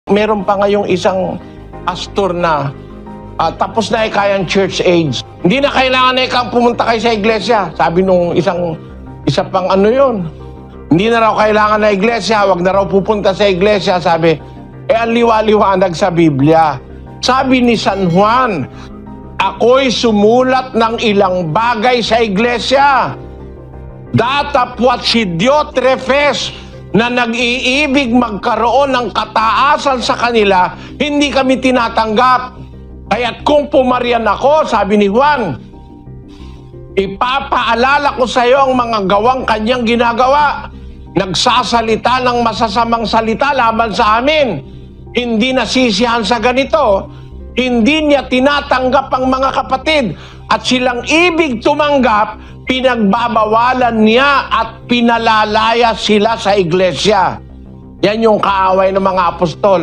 meron pa ngayong isang pastor na tapos na kayang church age. Hindi na kailangan na ikang pumunta kayo sa iglesia. Sabi nung isa pang ano yun. Hindi na raw kailangan na iglesia, wag na raw pupunta sa iglesia. Sabi, ang liwa-liwanag sa Biblia. Sabi ni San Juan, ako'y sumulat ng ilang bagay sa iglesia. Datapwat si Diotrephes na nag-iibig magkaroon ng kataasan sa kanila, hindi kami tinatanggap. Kaya't kung pumarian ako, sabi ni Juan, ipapaalala ko sa iyo ang mga gawang kanyang ginagawa. Nagsasalita ng masasamang salita laban sa amin. Hindi nasisiyahan sa ganito. Hindi niya tinatanggap ang mga kapatid. At silang ibig tumanggap, pinagbabawalan niya at pinalalaya sila sa iglesia. Yan yung kaaway ng mga apostol.